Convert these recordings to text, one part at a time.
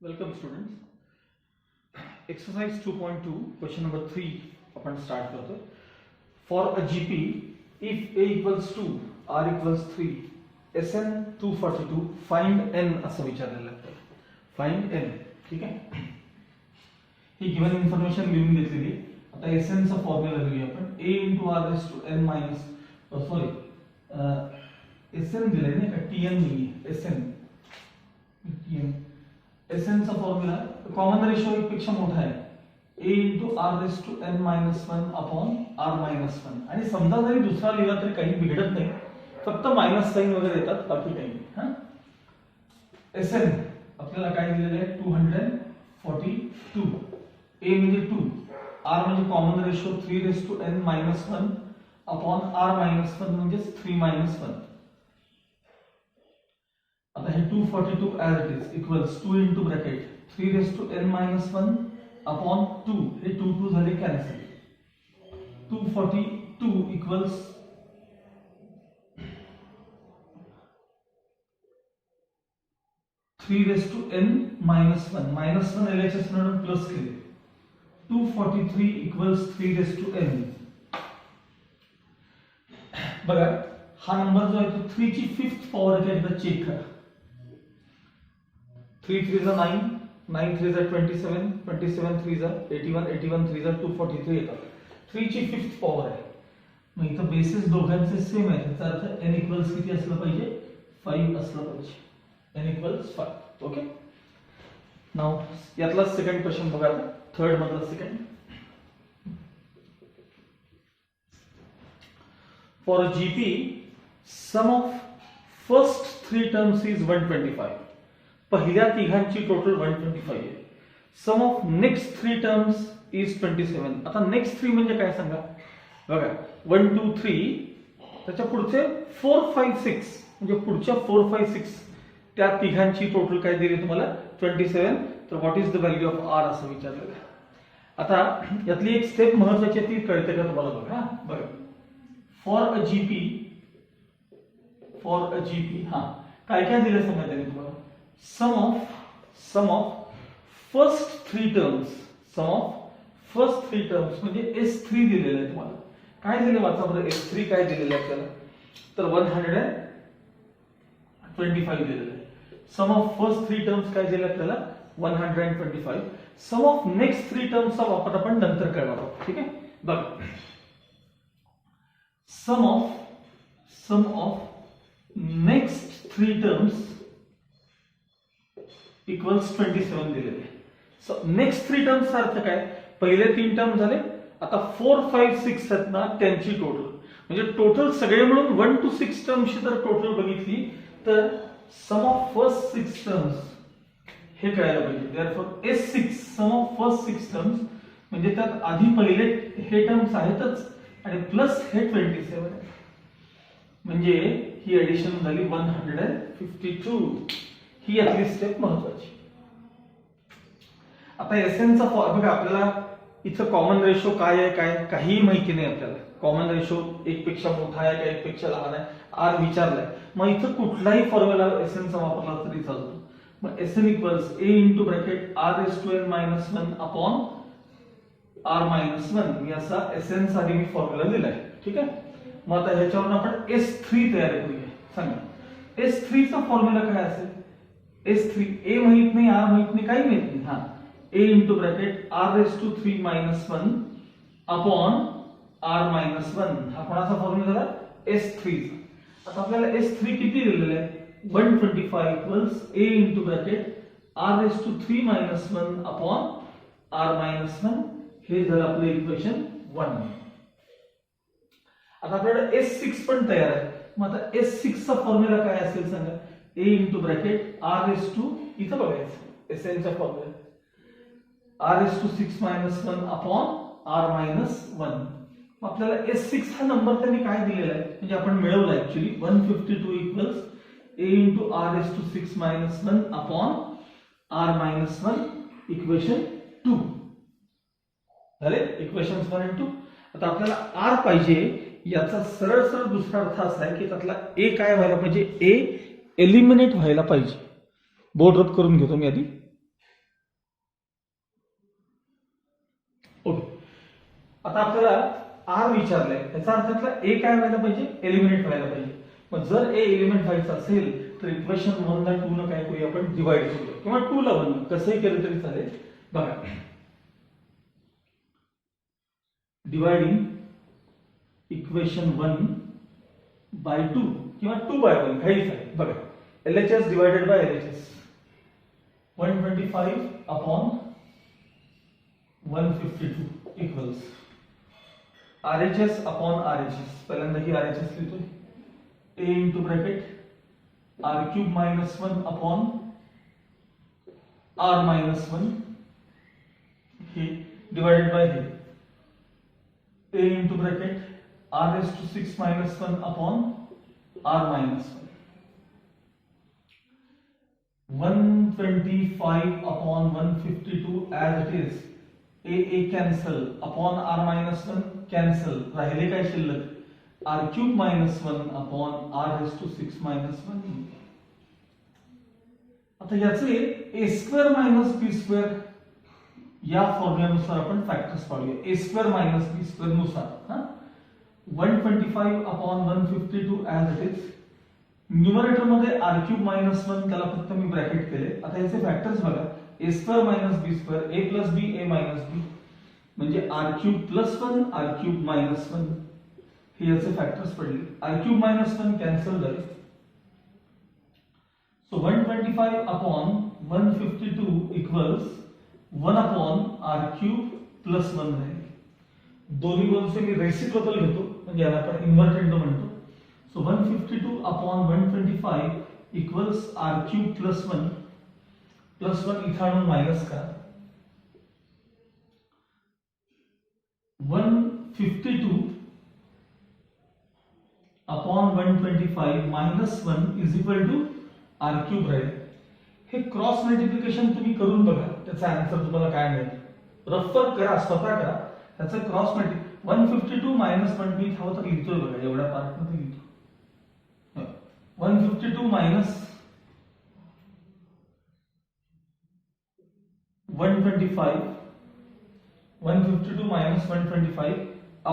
Welcome students. Exercise 2.2 question number 3 आपण start करतो. For a GP if A equals 2 R equals 3 SN 242 find N असं विचारलेलं आहे. Find N. ठीक आहे. ही गिवन इन्फॉर्मेशन लिहून घेतलेली. आता SN चा फॉर्म्युला लिहूया आपण. A into R raised to N minus SN दिलंय नाही का TN लिहिली SN. SN चा फॉर्म्युला कॉमन रेशो एक पेक्षा मोठा आहे A into R raised to N minus 1 upon R minus 1 आणि समजा जरी दुसरा लिहिला तरी काही बिघडत नाही, फक्त मायनस साइन वगैरे येतात, बाकी काही नाही. हा SN आपल्याला काय दिलेलं आहे 242. A म्हणजे 2, R म्हणजे common ratio 3 raised to N minus 1 upon R minus 1 म्हणजे 3 minus 1. आता हे 242 as it is equals 2 into bracket 3 raised to N minus 1 upon 2. हे 2 झाले cancel. 242 equals 3 raised to N minus 1. minus 1 LHS म्हणून plus केले. 243 equals 3 raised to N. बघा हा number जो आहे तो 3 ची 5th पॉवर आहे, एकदा चेक करा. 3 3 9, 9 3 27, 27 3 81, 81 3 243 येतात. 3 ची 5th पॉवर आहे. मग इथं बेसिस दोघांचे सेम आहे, त्याचा अर्थ n इक्वल्स किती असलं पाहिजे 5 असलं पाहिजे. n equals 5. ओके. नाउ यातला सेकंड क्वेश्चन बघा. थर्ड मधला second. For a GP sum of first 3 terms is 125. पहिल्या तिघांची टोटल 125 आहे. सम ऑफ नेक्स्ट 3 टर्म्स इज 27. आता नेक्स्ट 3 म्हणजे काय सांगा बघा. 1 2 3 त्याच्या पुढचे 4 5 6 म्हणजे पुढच्या 4 5 6 त्या तिघांची टोटल काय दिली तुम्हाला 27. तर what is the value of R असं विचारलेलं आहे. आता यातली एक स्टेप महत्त्वाची आहे, ती कळते का तुम्हाला बघा. बघा फॉर अ जीपी हा काय काय दिलं सांगा त्यांनी तुम्हाला. Sum of first 3 terms. Sum of first 3 terms म्हणजे S3 दिलेलं आहे तुम्हाला. काय दिलं वाचा बरं. S3 काय दिलेलं आहे आपल्याला तर 125 दिलेलं आहे. सम ऑफ फर्स्ट 3 टर्म्स काय दिलं आपल्याला 125. सम ऑफ नेक्स्ट 3 टर्म्सचा वापर आपण नंतर करणार आहोत. ठीक आहे. बघा सम ऑफ नेक्स्ट 3 टर्म्स इक्वल्स 27 दिलेले. सो नेक्स्ट 3 टर्म्सचा अर्थ काय, पहिले 3 टर्म झाले, आता 4 5 6 आहेत ना त्यांची टोटल म्हणजे टोटल सगळे मिळून 1 to 6 टर्मची जर टोटल बघितली तर सम ऑफ फर्स्ट 6 टर्म्स हे कळायला पाहिजे. Therefore S6 sum of first 6 terms म्हणजे त्यात आधी पहिले हे टर्म्स आहेतच आणि प्लस हे 27 आहे म्हणजे ही एडिशन झाली 152. ही यातली स्टेप महत्वाची. आता SN चा बघा आपल्याला इथं कॉमन रेशो काय आहे काय काही माहिती नाही आपल्याला. कॉमन रेशो एक पेक्षा मोठा आहे का एक पेक्षा लहान आहे R विचारलाय. मग इथं कुठलाही फॉर्म्युला SN चा वापरला तरी चालतो. मग SN equals A into bracket R raised to N minus 1 upon R minus 1 मी असा SN साठी मी फॉर्म्युला दिलाय. ठीक आहे. मग आता ह्याच्यावरून आपण S3 तयार करूया. सांगा S3 चा फॉर्म्युला काय असेल. S3 A माहित नाही R माहित नाही काही माहित नाही. हा A into bracket R raised to 3 minus 1 upon R minus 1 हा कोणाचा फॉर्म्युला झाला S3 चा. आता आपल्याला S3 किती दिलेलं आहे 125 equals A into bracket R raised to 3 minus 1 upon R minus 1 हे झालं आपलं इक्वेशन 1. आता आपल्याला S6 पण तयार आहे. मग आता S6 चा फॉर्म्युला काय असेल सांगा. A into bracket R raised to इथं बघायचं SN चा formula R raised to 6 minus 1 upon R minus 1. आपल्याला S6 हा नंबर त्यांनी काय दिलेला आहे म्हणजे आपण मिळवला actually 152 equals A into R raised to 6 minus 1 upon R minus 1 equation 2 झाले. Equations 1 and 2. आता आपल्याला R पाहिजे. याचा सरळ सरळ दुसरा अर्थ असा आहे की त्यातला A काय व्हायला पाहिजे. A एलिमिनेट व्हायला पाहिजे. बोर्ड रद्द करून घेतो मी आधी. आता आपल्याला आर विचारलंय, याचा अर्थ त्यातला ए काय व्हायला पाहिजे, एलिमिनेट व्हायला पाहिजे. मग जर ए एलिमेंट व्हायचं असेल तर इक्वेशन 1 ला 2 न काय करूया आपण, डिवाइड करूया, किंवा 2 ला 1 कसंही केलं तरी चालेल. बघा, डिवाइडिंग इक्वेशन 1 बाय 2 किंवा 2 बाय 1 काही चालेल. बघा, LHS divided by LHS 125 upon 152 equals RHS upon RHS. पहिल्यांदा ही RHS लिहितोय, a into bracket r cube minus 1 upon r minus 1 हे डिवाइडेड बाय हे a into bracket r raise to 6 minus 1 upon r minus 1. 125 upon 152 as it is. A cancel upon r minus 1 cancel. राहिले काय शिल्लक, r cube minus 1 upon r raised to 6 minus 1. आता याचे a square minus b square या फॉर्म्युल्यानुसार आपण factors पाडूया. a square minus b square नुसार 125 upon 152 as it is. Numerator मध्ये r cube minus 1 त्याला फक्त मी ब्रॅकेट केले. आता याचे फॅक्टर्स बघा, a square minus b square, a plus b a minus b, म्हणजे r cube plus 1 r cube minus 1 हे याचे फॅक्टर्स पडले. r क्यूब मायनस 1 कॅन्सल झाले. So 125 upon 152 equals 1 upon r cube plus 1 राहील. दोन्ही बाजूचे मी रेसिप्रोकल घेतो, म्हणजे याला आपण इन्व्हर्टेड म्हणतो. So 152 upon 125 equals r cube plus 1 इथं आणून मायनस करा. 152 upon 125 minus 1 is equal to r cube राहील. हे क्रॉस मल्टिप्लिकेशन तुम्ही करून बघा, त्याचा आन्सर तुम्हाला काय मिळेल. रफर करा, स्वतः करा, त्याचं क्रॉस मल्टी 152 minus 1 मी हवं तर लिहितोय बघा, एवढ्या पार्ट मध्ये लिहितो. 152 minus 125 152 minus 125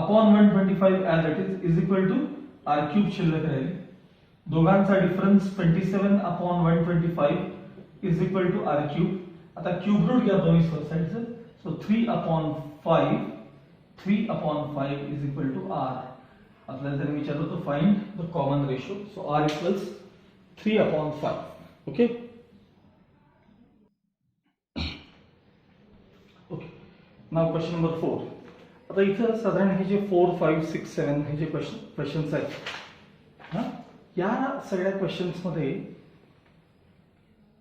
upon 125 as it is equal to r cube शिल्लक राहील. दोघांचा difference 27 upon 125 is equal to r cube. आता क्यूब रूट घ्या दोन्ही साइडचं. So 3 upon 5 is equal to r. आपल्याला जर विचारलं तर find the common ratio. So r equals 3 upon 5. Okay okay. Now question number 4. आता इथं साधारण हे जे 4 5 6 7 हे जे क्वेश्चन्स आहेत, या सगळ्या क्वेश्चन्स मध्ये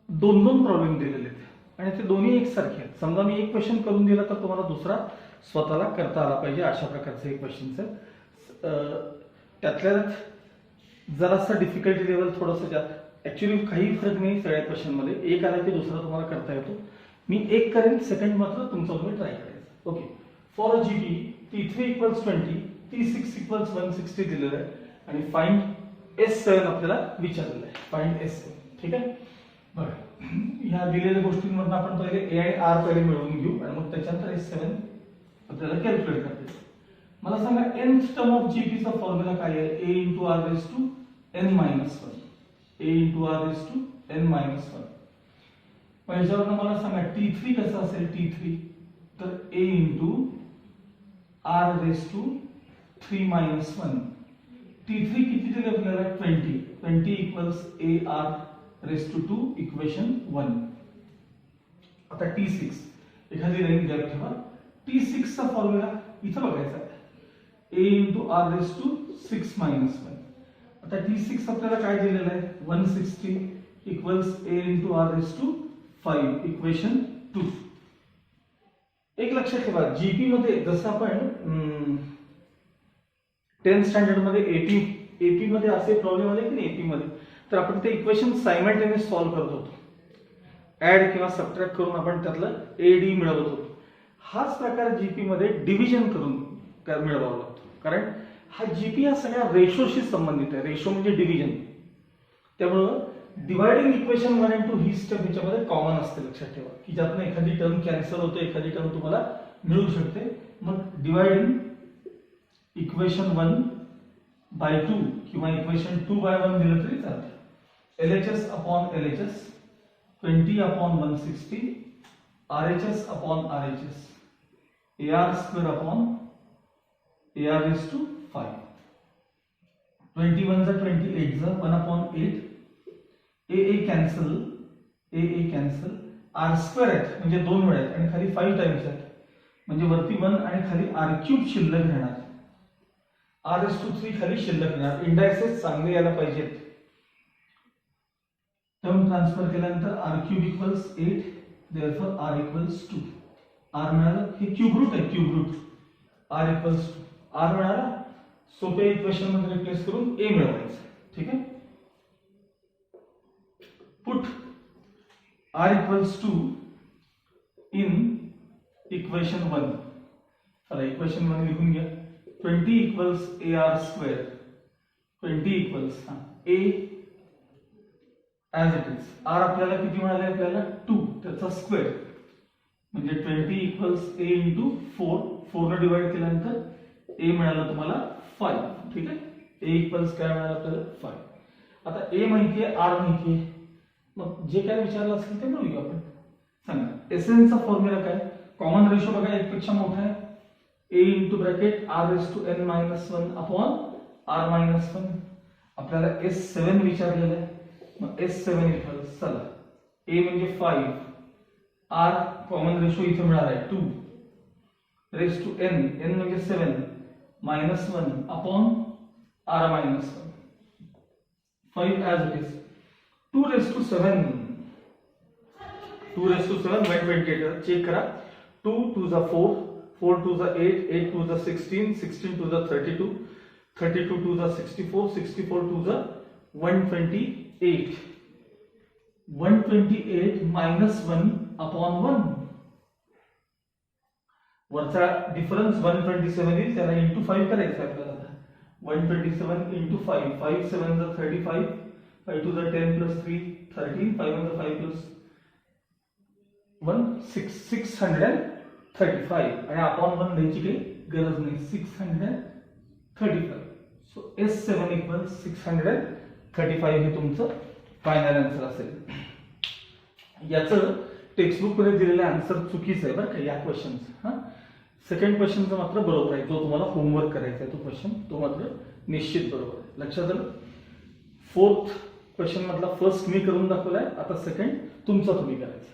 दोन दोन प्रॉब्लेम दिलेले आहेत आणि ते दोन्ही एकसारखे आहेत. समजा मी एक क्वेश्चन करून दिला तर तुम्हाला दुसरा स्वतःला करता आला पाहिजे, अशा प्रकारचे हे क्वेश्चन्स आहेत. त्यातल्या जरासा डिफिकल्टी लेवल थोडंसं जास्त, ऍक्च्युली काही फरक नाही सगळ्या क्वेश्चन मध्ये. एक आला की दुसरा तुम्हाला करता येतो. मी एक करेन, सेकंड मात्र तुमचा तुम्ही ट्राय करायचं. Okay. For GP T3 equals 20, T6 equals 160 दिलेलं आहे आणि फाइंड S7 आपल्याला विचारलेलं आहे. Find S7. ठीक आहे. बघा, ह्या दिलेल्या गोष्टींमधून आपण पहिले A आणि R पहिले मिळवून घेऊ आणि मग त्याच्यानंतर S7 आपल्याला कॅल्क्युलेट करता येईल. मला सांगा nth टर्म ऑफ जीपी चा फॉर्म्युला काय आहे. a into r raised to n minus 1. a into r raised to n minus 1. पहिल्यावरून मला सांगा T3 कसं असेल. T3 तर a into r raised to 3 minus 1. T3 किती दिले आपल्याला 20 equals a r raised to 2 equation 1. आता T6 एखादी लाईन गॅप ठेवा. T6 चा फॉर्म्युला इथं बघायचा आहे. a into r raised to 6 minus 1. आता T6 आपल्याला काय दिलेलं आहे 160 equals a into r raised to 5 equation 2. एक लक्षात ठेवा, जीपी मध्ये जसं आपण 10th स्टँडर्ड मध्ये एपी मध्ये असे प्रॉब्लेम आले की नाही एपी मध्ये, तर आपण ते इक्वेशन सायमल्टेनियस सॉल्व्ह करत होतो. ऍड किंवा सबट्रॅक्ट करून आपण त्यातलं एडी मिळवत होतो. हाच प्रकार जीपी मध्ये डिव्हिजन करून मिळवावा लागतो, कारण हा जीपी या सगळ्या रेशोशी संबंधित आहे. रेशो म्हणजे डिव्हिजन. त्यामुळं डिवायडिंग इक्वेशन 1 आणि 2 ही स्टेप याच्यामध्ये कॉमन असते. लक्षात ठेवा की ज्यातनं एखादी टर्म कॅन्सल होते, एखादी टर्म तुम्हाला मिळू शकते. मग डिवायडिंग इक्वेशन 1/2 किंवा इक्वेशन 2/1 दिलं तरी चालतं. LHS upon LHS 20/160 RHS upon RHS AR square upon AR raised to 5. 21 28 1/8 AA cancel R square आहेत म्हणजे 2 वेळा आहेत आणि खाली 5 टाइम्स आहेत म्हणजे वरती 1 आणि खाली R क्यूब शिल्लक राहणार. R raised to 3 खाली शिल्लक राहणार. इंडायसेस चांगले यायला पाहिजेत. टर्म ट्रान्सफर केल्यानंतर R cube equals 8 therefore R equals 2. R मिळालं. हे क्यूब रूट आहे. Cube root R equals 2. R मिळाला. सोपे इक्वेशन मध्ये रिप्लेस करून A मिळवायचं. ठीक आहे. Put R equals 2 in equation 1. चला इक्वेशन 1 लिहून घ्या. 20 equals AR square 20 equals A as it is. R आपल्याला किती मिळाले? आपल्याला 2 त्याचा स्क्वेअर म्हणजे 20 equals A into 4. 4 ने डिवाइड केल्यानंतर A मिळाला तुम्हाला 5. ठीक आहे. A equals काय मिळालं आपल्याला 5. आता A माहिती आहे, R माहिती आहे. मग जे काय विचारलं असेल ते मिळूया आपण. सांगा SN चा फॉर्म्युला काय? कॉमन रेशो बघा एक पेक्षा मोठा आहे. A into bracket R raised to n minus 1 upon R minus 1. आपल्याला S7 विचारलेलं आहे. मग S7 इक्वल्स चला A म्हणजे 5 R कॉमन रेशो इथे मिळाला आहे 2 रेज टू n म्हणजे 7 minus 1 upon R minus 1. 5 as it is. 2 raised to 7 128 check करा. 2 2 is 4 4 2 is 8 8 2 is 16 16 2 is 32 32 2 is 64 64 2 is 128 128 minus 1 upon 1. वरचा डिफरन्स 127 येईल त्याला इंटू 5 करायचं आपल्याला. 127 into 5 5 7 is 35 5 2 is 10 plus 3 13 5 1 is 5 plus 1 635 आणि अपॉन 1 द्यायची काही गरज नाही. 635. सो S7 equals 635 हे तुमचं फायनल आन्सर असेल. याचं टेक्स्टबुक मध्ये दिलेलं आन्सर चुकीचं आहे बरं का या क्वेश्चनचं. हा सेकंड क्वेश्चनचं मात्र बरोबर आहे. जो तुम्हाला होमवर्क करायचा आहे तो क्वेश्चन तो मात्र निश्चित बरोबर आहे. लक्षात आलं. फोर्थ क्वेश्चन मधला फर्स्ट मी करून दाखवलाय. आता सेकंड तुमचा तुम्ही करायचा.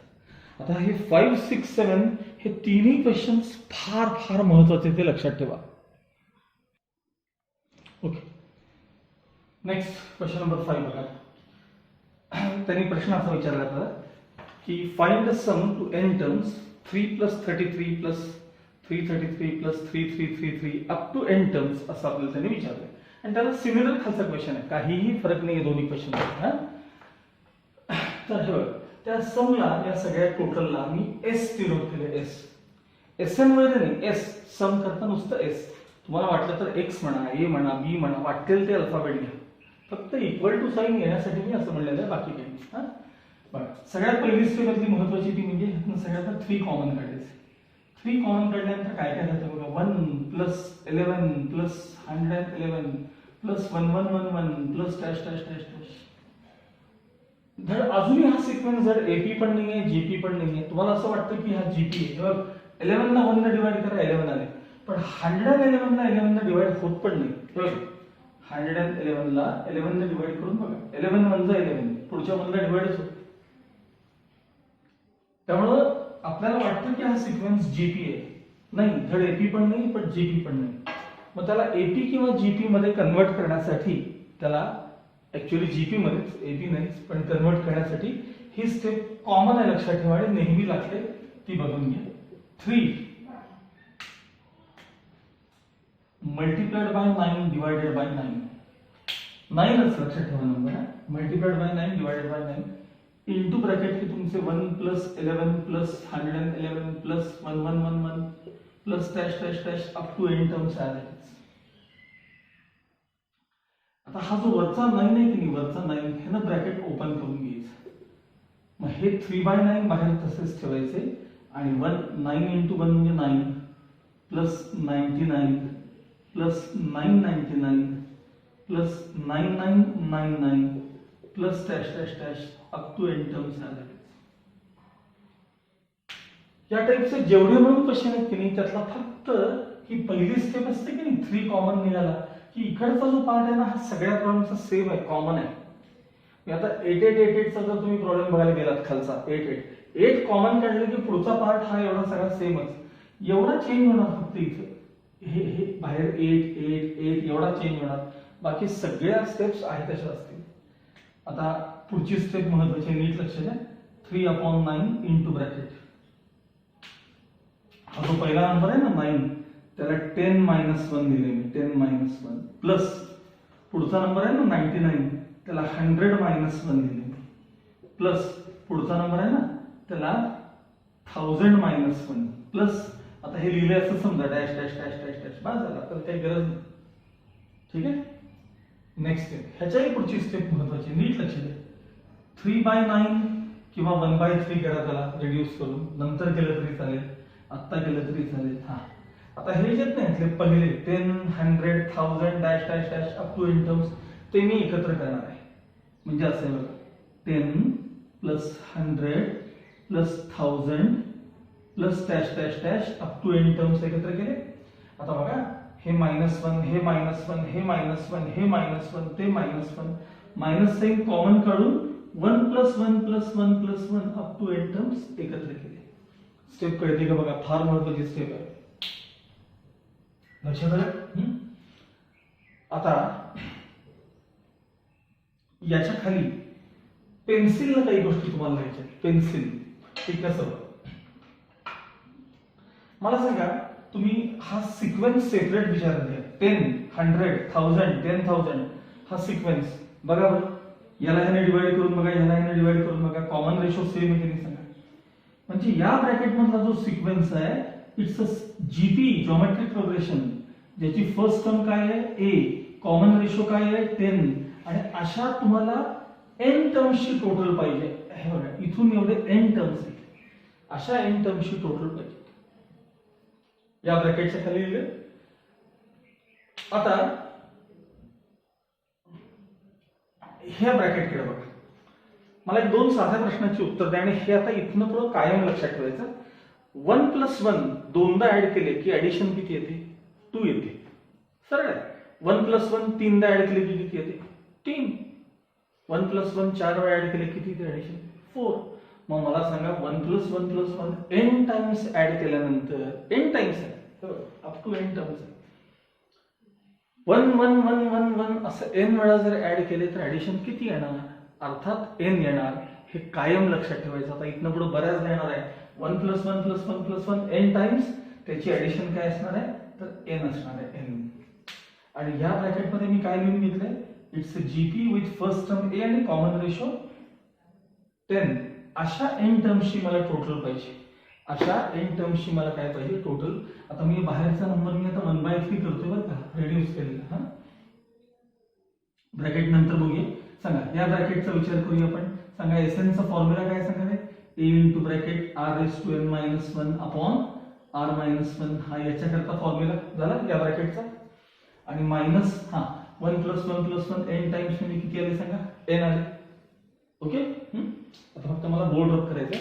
आता हे 5 6 7 हे तिन्ही क्वेश्चन्स फार फार महत्वाचे ते लक्षात ठेवा. ओके नेक्स्ट क्वेश्चन नंबर 5 बघा. त्यांनी प्रश्न असा विचारला आपल्याला की find the sum to n terms 3 plus 33 plus 333 plus 3333 up to n terms असं आपल्याला त्यांनी विचारलं. आणि त्याला सिमिलर खालचा क्वेश्चन आहे. काहीही फरक नाही दोन्ही क्वेश्चन मध्ये. तर हे बघा त्या समला या सगळ्या टोटलला मी S डिनोट केले. SN मध्ये नाही S सम करता नुसतं S. तुम्हाला वाटलं तर X म्हणा A म्हणा B म्हणा वाटेल ते अल्फाबेट घ्या. फक्त इक्वल टू साइन येण्यासाठी मी असं म्हणलेलं आहे बाकी काही नाही. बघा सगळ्यात पहिली स्टेप आपली महत्वाची ती म्हणजे ह्यातनं सगळ्यात 3 कॉमन काढायचे. 3 कॉमन काढल्यानंतर काय काय जातं बघा 1 plus 11 plus 111 plus 1111 plus dash dash dash dash. जर अजूनही हा सिक्वेन्स जर AP पण नाही आहे GP पण नाही आहे तुम्हाला असं वाटतं की हा GP आहे तेव्हा 11 ला 1 ने डिवाइड करा 11 आले. पण 111 ला 11 ने डिवाइड होत पण नाही. तेव्हा 111 ला 11 ने डिवाइड करून बघा 11 1 11 पुढच्या 1 ला डिवाइडच होत. त्यामुळे आपल्याला वाटतं की हा सिक्वेन्स जीपी आहे. नाही धड एपी पण नाही पण जीपी पण नाही. मग त्याला एपी किंवा जीपी मध्ये कन्वर्ट करण्यासाठी त्याला ऍक्च्युअली जीपी मध्येच एपी नाहीच पण कन्वर्ट करण्यासाठी ही स्टेप कॉमन आहे लक्षात ठेवा आणि नेहमी लागते ती बघून घ्या. 3 मल्टिप्लाइड बाय 9 डिवाइडेड बाय 9 9च लक्षात ठेवा number multiplied by 9 divided by 9 into bracket हे तुमचे 1 plus 11 plus 111 plus 1111 plus dash dash dash up to n terms as it is. आता हा जो वरचा 9 आहे की नाही वरचा 9 हे ना ब्रॅकेट ओपन करून घ्यायचं. मग हे 3/9 बाहेर तसेच ठेवायचे आणि 9 into 1 म्हणजे 9 plus 99 plus 999 plus 9999 plus dash dash dash up to N terms आले. या टाईपचे जेवढे म्हणून क्वेश्चन आहेत की नाही त्यातला फक्त ही पहिली स्टेप असते की नाही 3 कॉमन निघाला की इकडचा जो पार्ट आहे ना हा सगळ्या प्रॉब्लेमचा सेम आहे, कॉमन आहे. आता 8888 चा जर तुम्ही प्रॉब्लेम बघायला गेलात खालचा 8 कॉमन काढलं की पुढचा पार्ट हा एवढा सगळा सेमच, एवढा चेंज होणार फक्त इथे हे बाहेर 8 एवढा चेंज होणार, बाकी सगळ्या स्टेप्स आहेत तशा असतील. आता पुढची स्टेप महत्वाची, नीट लक्ष द्या. 3/9 इंटू ब्रॅकेट, हा जो पहिला नंबर आहे ना 9 त्याला 10 - 1 दिले मी, 10 - 1 प्लस पुढचा नंबर आहे ना 99 त्याला 100 - 1 दिले मी, प्लस पुढचा नंबर आहे ना त्याला 1000 - 1 प्लस, आता हे लिहिले असं समजा dash dash dash dash dash बस झाला, तर काही गरज नाही. ठीक आहे. नेक्स्ट स्टेप, ह्याच्याही पुढची स्टेप महत्वाची, नीट लक्ष द्या. 3/9 किंवा 1/3 करा त्याला रिड्यूस करून, नंतर केलं तरी चालेल, आत्ता केलं तरी चालेल. हा आता हे जे नाही पहिले 10 100 1000 dash dash dash up to N terms ते मी एकत्र करणार आहे. म्हणजे असे बघा 10 plus 100 plus 1000 plus dash dash dash up to N terms एकत्र केले. आता बघा हे -1 हे -1 हे -1 हे -1 ते -1 मायनस साइन कॉमन काढून 1 + 1 + 1 + 1 अप टू एन टर्म्स एकत्र केले. स्टेप कळते का बघा, फार महत्वाची स्टेप आहे, लक्षात आलं. आता याच्या खाली पेन्सिलला काही गोष्टी तुम्हाला लिहायच्या. पेन्सिल ते कसं, मला सांगा तुम्ही हा सिक्वेन्स सेपरेट विचारात घ्या. 10 100 1000 10000 हा सिक्वेन्स बघा बरं, याला ह्याने डिवाइड करून बघा, ह्याला ह्याने डिवाइड करून बघा, कॉमन रेशो सेम आहे की नाही सांगा. म्हणजे या ब्रॅकेट मधला जो सिक्वेन्स आहे it's a GP, geometric progression, ज्याची फर्स्ट टर्म काय आहे a, कॉमन रेशो काय आहे 10, आणि अशा तुम्हाला n टर्म्सची टोटल पाहिजे. हे बघा इथून एवढे n टर्म्स आहेत, अशा n टर्म्सची टोटल पाहिजे या ब्रॅकेटच्या खाली लिहिले. आता ह्या ब्रॅकेटकडे बघा, मला एक 2 साध्या प्रश्नाची उत्तर द्या आणि हे आता इथनं पुढे कायम लक्षात ठेवायचं. 1 + 1 दोनदा ऍड केले की ऍडिशन किती येते, 2 येते. सरळ आहे. 1 + 1 तीनदा ऍड केले की किती येते, 3. 1 + 1 4 वेळा ऍड केले किती येते ऍडिशन, 4. मग मला सांगा 1 + 1 + 1 n टाइम्स ऍड केल्यानंतर n टाइम्स आहे अप टू n टर्म्स आहे. 1 1 1 1 1 असं n वेळा जर ऍड केले तर ऍडिशन किती येणार, अर्थात n येणार. हे कायम लक्षात ठेवायचं. आता इथनं पुढे बऱ्याचदा येणार आहे 1 + 1 + 1 + 1 n टाइम्स, त्याची ऍडिशन काय असणार आहे तर n असणार आहे, n. आणि या ब्रॅकेट मध्ये मी काय लिहून घेतलंय, it's a GP with first term a आणि कॉमन रेशो 10. अशा n टर्म्सची मला टोटल पाहिजे, अशा n टर्म्सची मला काय पाहिजे टोटल. आता मी बाहेरचा नंबर मी आता 1/3 करतोय बरं का, रिड्यूस केलेला. हा ब्रॅकेट नंतर बघूया. सांगा या ब्रॅकेटचा विचार करूया आपण. सांगा एसएन चा फॉर्म्युला काय सांगा, a into bracket r⁻n - 1 upon r-1 हा याच्याकरता फॉर्म्युला झाला या ब्रॅकेटचा. आणि मायनस 1 + 1 + 1 n टाइम्स म्हणजे किती आले सांगा, n आले. ओके. आता फक्त मला बोर्ड ड्रॉप करायचं.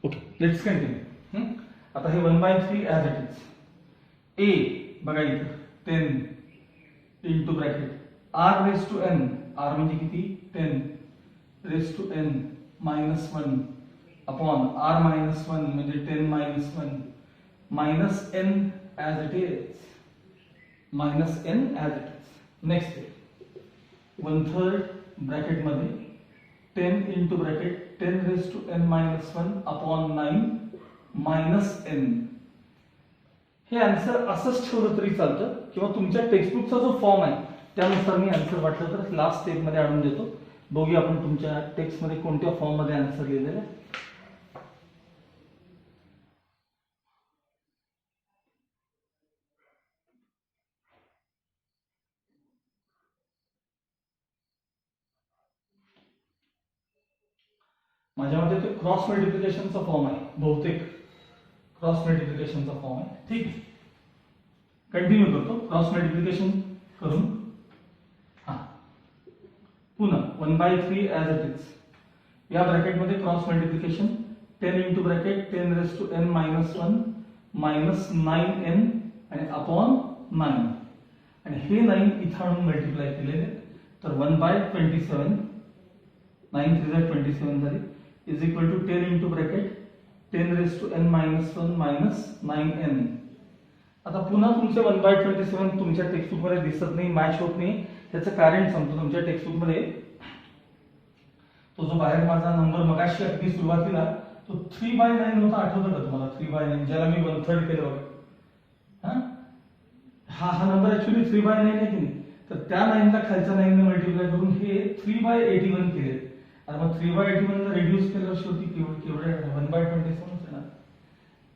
Okay, let's continue. आता हे 1/3 ॲज इट इज. a बघा इथं 10 इंटू ब्रॅकेट r⁻n, r म्हणजे किती 10 n -1 अपॉन r-1 म्हणजे 10 - 1 minus n as it is, minus n as it is. Next 1/3 bracket मध्ये 10 into bracket 10 - 1 upon 9 minus n. हे answer असंच ठेवलं तरी चालतं किंवा तुमच्या टेक्स्टबुकचा जो फॉर्म आहे त्यानुसार मी आन्सर वाटलं तर लास्ट स्टेप मध्ये आणून देतो. बघूया आपण तुमच्या टेक्स्ट मध्ये कोणत्या फॉर्म मध्ये आन्सर लिहिलेला आहे. माझ्या मते ते क्रॉस मल्टिप्लिकेशनचा फॉर्म आहे. बहुतेक क्रॉस मल्टिप्लिकेशनचा फॉर्म आहे. ठीक आहे, कंटिन्यू करतो. क्रॉस मल्टिप्लिकेशन करून हा पुन्हा 1/3 ॲज इट इज. या ब्रॅकेटमध्ये cross multiplication 10 into bracket 10 raise to n minus 1 minus 9n आणि अपॉन 9 आणि हे 9 इथं आणून मल्टिप्लाय केलेले तर 1/27 9 3 27 झाले is equal to 10 into bracket 10 raise to n minus 1 minus 9n. आता पुन्हा तुमचे 1/27 तुमच्या टेक्स्टबुक मध्ये दिसत नाही, मॅच होत नाही. त्याचं कारण सांगतो. तुमच्या टेक्स्टबुक मध्ये तो जो बाहेर माझा नंबर मगाशी अगदी सुरुवातीला तो 3/9 होता, आठवतं का तुम्हाला? 3/9 ज्याला मी 1/3 केलं बघा. हा नंबर ऍक्च्युली 3/9 आहे की नाही, तर त्या 9 ला खालच्या 9 ने मल्टिप्लाय करून हे 3/81 केले. आणि मग 3/81 ला रिड्यूस केल्यावर शेवटी केवढे 1/27 आहे ना.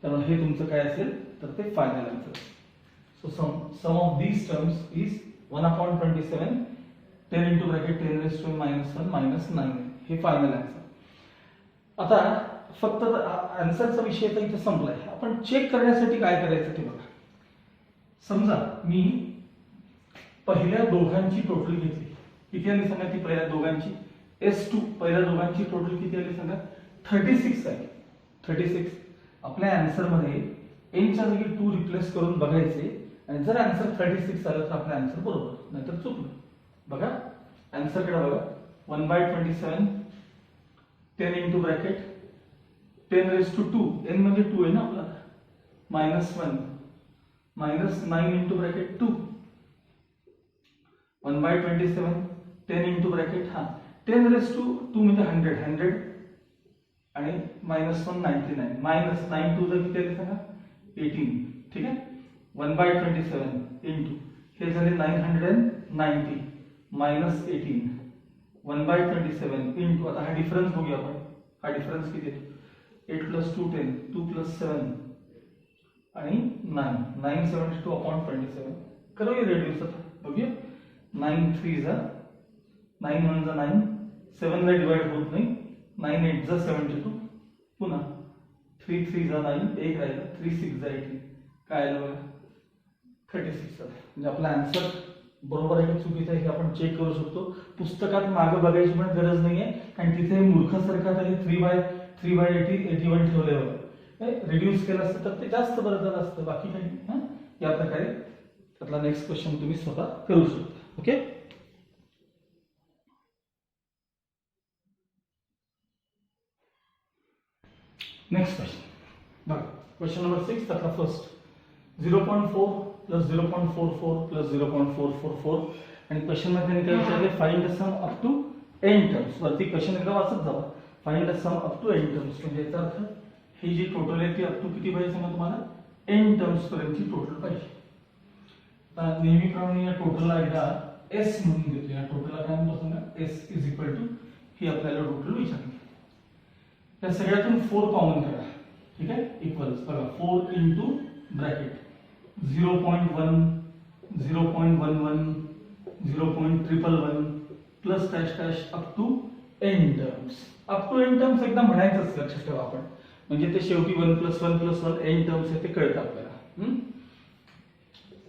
त्यामुळे हे तुमचं काय असेल तर ते final answer. So sum of these terms is 1/27 10 into bracket 10 raise to minus 1 minus 9 हे फायनल आन्सर. आता फक्त आन्सरचा विषय तर इथे संपलाय. आपण चेक करण्यासाठी काय करायचं ते बघा. समजा मी पहिल्या दोघांची टोटल घेतली, किती आली सांगा ती पहिल्या दोघांची? S2 पहिल्या दोघांची टोटल किती आली सांगा? 36 आहे. 36 आपल्या आन्सर मध्ये n च्या जागी 2 रिप्लेस करून बघायचे आणि जर आन्सर 36 आलं तर आपलं आन्सर बरोबर, नाहीतर चुकलं. बघा आन्सर कडे बघा. 1/27 10 into bracket 10 raise to 2 n म्हणजे 2 आहे ना आपला minus 1 minus 9 into bracket 2 1/27 10 into bracket 10 raise to 2 म्हणजे 100 आणि मायनस 1 99 मायनस 9 2 किती आले सांगा? 18. ठीक आहे. 1/27 इंटू हे झाले 990 मायनस 18 1/27 इंटू आता हा डिफरन्स बघूया आपण. हा डिफरन्स किती आहे? 8 प्लस 2 10 2 प्लस 7 आणि 9 972 अपॉन 27. करूया रेड्यूस आता बघूया. 9 3 जा 9 1 जा 9 7 ला डिवाइड होत नाही. 9 8 जा 72 पुन्हा 3 3 जा 9 एक राहिला 3 6 जा 18 काय आलं बघा 36 आलं. म्हणजे आपला आन्सर बरोबर आहे की चुकीचं आहे हे आपण चेक करू शकतो. पुस्तकात मागे बघायची पण गरज नाहीये कारण तिथे मूर्खासारखा तरी 3/81 ठेवले बघा. रिड्यूस केलं असतं तर ते जास्त बरं झालं असतं. बाकी काही या प्रकारे त्यातला नेक्स्ट क्वेश्चन तुम्ही स्वतः करू शकता. ओके. नेक्स्ट क्वेश्चन बघा. क्वेश्चन नंबर 6 त्यातला फर्स्ट 0.4 प्लस 0.44 प्लस 0.444 आणि क्वेश्चन मध्ये काय विचारले? Find the sum up to n terms. वरती क्वेश्चन एकदा वाचत जावा. Find the sum up to n terms म्हणजे याचा अर्थ ही जी टोटल आहे ती अप टू किती पाहिजे सांगा तुम्हाला? n टर्म्स पर्यंतची टोटल पाहिजे. आता नेहमीप्रमाणे या टोटलला एकदा s म्हणून घेतो. या टोटलला काय म्हणतो सांगा? s इज इक्वल टू ही आपल्याला टोटल विचारली. त्या सगळ्यातून 4 कॉमन करा. ठीक आहे. इक्वल्स बघा 4 into bracket 0.1 0.11 0.111 plus dash dash up to n terms. Up to n terms एकदा म्हणायचंच लक्षात ठेवा आपण. म्हणजे ते शेवटी 1 + 1 + 1 n टर्म्स आहे ते कळतं आपल्याला.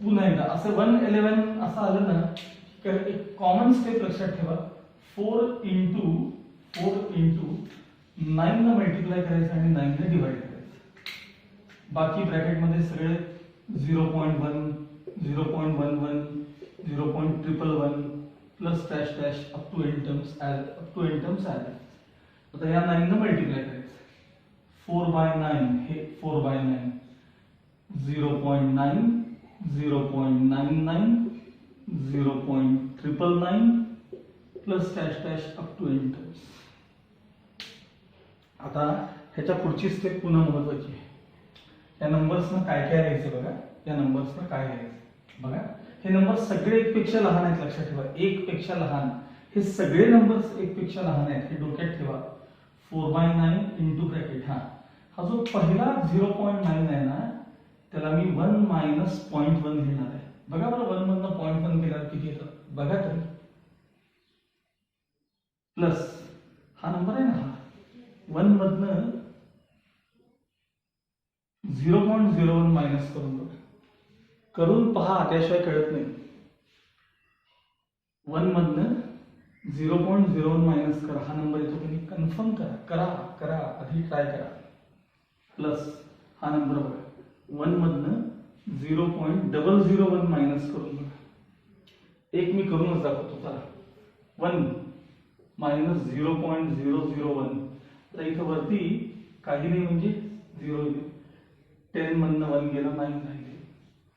पुन्हा एकदा असं 111 असं आलं ना तर एक कॉमन स्टेप लक्षात ठेवा. 4 इंटू 9 ला मल्टिप्लाय करायचं आणि 9 ने डिवाइड करायचं. बाकी ब्रॅकेट मध्ये सगळे 0.1 0.11 0.111 plus dash dash up to n terms आले. आता या 9 ने मल्टिप्लाय करायचं. 4/9 हे 4/9 0.9 0.99 0.999 plus dash dash up to n terms. आता ह्याच्या पुढची स्टेप पुन्हा महत्वाची आहे. या नंबर्सना काय काय लिहायचं बघा. या नंबर्सना काय लिहायचं बघा. हे नंबर सगळे एकपेक्षा लहान आहेत लक्षात ठेवा. एकपेक्षा लहान हे सगळे नंबर्स एकपेक्षा लहान आहेत हे डोक्यात ठेवा. 4/9 इंटू ब्रॅकेट हा जो पहिला 0.9 आहे ना त्याला मी 1 मायनस 0.1 लिहिणार आहे. बघा बरं 1 मधनं 0.1 केल्यावर किती येतं बघा तरी. प्लस हा नंबर आहे ना हा 1 मधनं 0.01 मायनस करून बघा, करून पहा, त्याशिवाय कळत नाही. 1 मधनं 0.01 मायनस करा, हा नंबर येतो की कन्फर्म करा आधी ट्राय करा. प्लस हा नंबर बघा, 1 मधनं 0.001 मायनस करून बघा. एक मी करूनच दाखवतो, चला. 1 मायनस 0.001, तर इथं वरती काही नाही म्हणजे 0 येईल. 10 मधनं 1 गेला, 9 राहिले.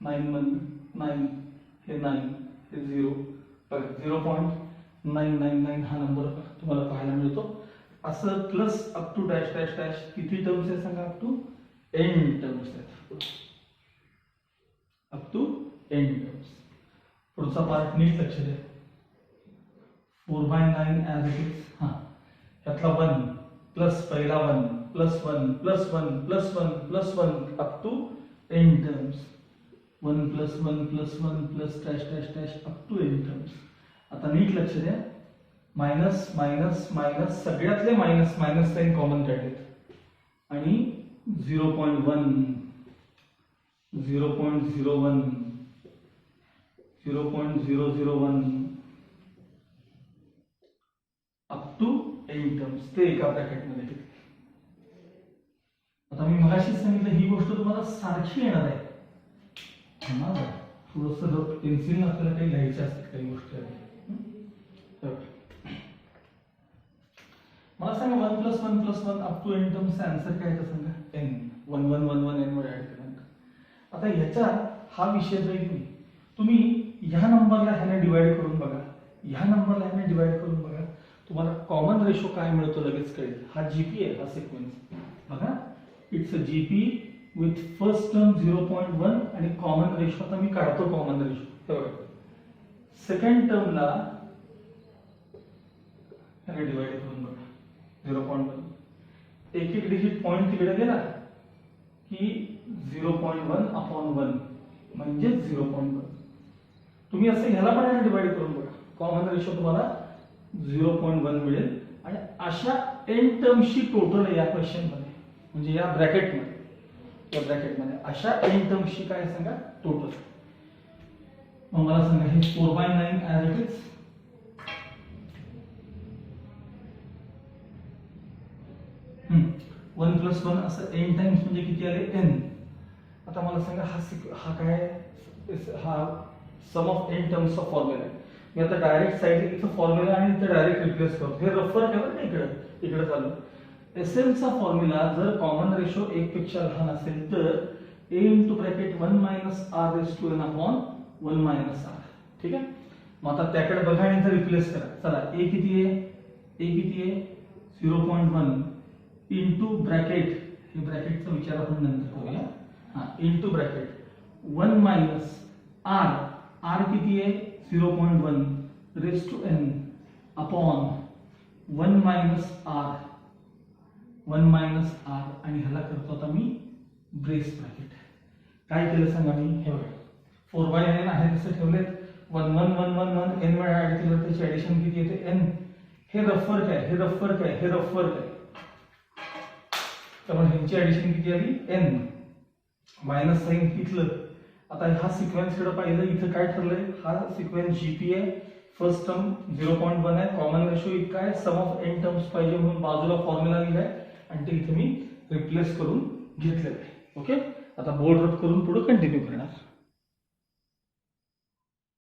9 मधनं 9, हे 9, हे 0 बघा. 0.999 हा नंबर तुम्हाला पाहायला मिळतो. असं plus up to dash dash dash किती टर्म्स आहे सांगा? अप टू n टर्म्स आहेत. Up to n terms. पुढचा पार्ट नीट लक्ष द्या. 4/9 ॲज इट इज. हां, यातला 1 प्लस पहिला 1 plus 1 plus 1 plus 1 plus 1 up to n terms. 1 plus 1 plus 1 plus dash dash dash up to n terms. आता नीट लक्ष द्या. मायनस मायनस मायनस सगळ्यातले मायनस मायनस साइन कॉमन काढलेत आणि 0.1 0.01 0.001 अप टू n टर्म्स ते एका ब्रॅकेटमध्ये घेतले. आता मी मगाशीच सांगितलं ही गोष्ट तुम्हाला सारखी येणार आहे. थोडस पेन्सिल आपल्याला काही लिहायचे असतात काही गोष्टी. मला सांगा 1 plus 1 plus 1 up to n टर्म्सचा आन्सर काय आहे सांगा? n. 1 1 1 1 n वर ऍड केल्यानंतर. आता याचा हा विषय जाईल तुम्ही ह्या नंबरला ह्याने डिवाइड करून बघा, ह्या नंबरला ह्याने डिवाइड करून बघा, तुम्हाला कॉमन रेशो काय मिळतो लगेच कळेल. हा जीपी आहे, हा सिक्वेन्स बघा. It's a GP with first term 0.1 आणि कॉमन रेशो. आता मी काढतो कॉमन रेशो. हे बघा, सेकंड टर्मला ह्याने डिवाइड करून बघा 0.1. एक एक डिजिट पॉइंट तिकडे गेला की 0.1 अपॉन 1 म्हणजे 0.1. तुम्ही असं ह्याला पण ह्याने डिवाइड करून बघा, कॉमन रेशो तुम्हाला 0.1 मिळेल. आणि अशा n टर्म्सची टोटल या क्वेश्चन मध्ये, म्हणजे या ब्रॅकेटमध्ये अशा n टर्म्सची काय सांगा टोटल. मग मला सांगा हे 4/9 as it is. One plus 1 असं n टाइम्स म्हणजे किती आले? n. आता मला सांगा हा काय? हा सम ऑफ n टर्म्सचा फॉर्म्युला आहे. मी आता डायरेक्ट साइड इथं फॉर्म्युला आणि इथं डायरेक्ट रिप्लेस करतो. हे रफर करा ना, इकडे चालू. एसएलचा फॉर्म्युला जर कॉमन रेशो 1 पेक्षा लहान असेल तर a into bracket 1 minus r raise to n upon 1 minus r. ठीक आहे. मग आता त्याकडे बघा आणि इथं रिप्लेस करा. चला, a किती आहे? 0.1 इंटू ब्रॅकेट, हे ब्रॅकेटचा विचार आपण नंतर करूया. हां, इंटू ब्रॅकेट 1 मायनस r किती आहे? 0.1 raise to n upon 1 minus r आणि ह्याला करतो आता मी ब्रेस ब्रॅकेट. काय केलं सांगा मी? हे बघा, 4/9 आहे तसं ठेवलेत. 1 1 1 1 1 n वेळा ऍड केलं त्याची ऍडिशन किती येते? n. हे रफर काय? त्यामुळे ह्यांची ऍडिशन किती आली? n. मायनस साइन घेतलं. आता हा सिक्वेन्स कडे पाहिलं, इथं काय ठरलंय? हा सिक्वेन्स जीपी आहे. फर्स्ट टर्म 0.1 आहे, कॉमन रेशो इतका आहे, सम ऑफ n टर्म्स पाहिजे म्हणून बाजूला फॉर्म्युला लिहिलाय आणि ते इथे मी रिप्लेस करून घेतलेलं आहे. ओके. आता बोर्ड रफ करून पुढे कंटिन्यू करणार.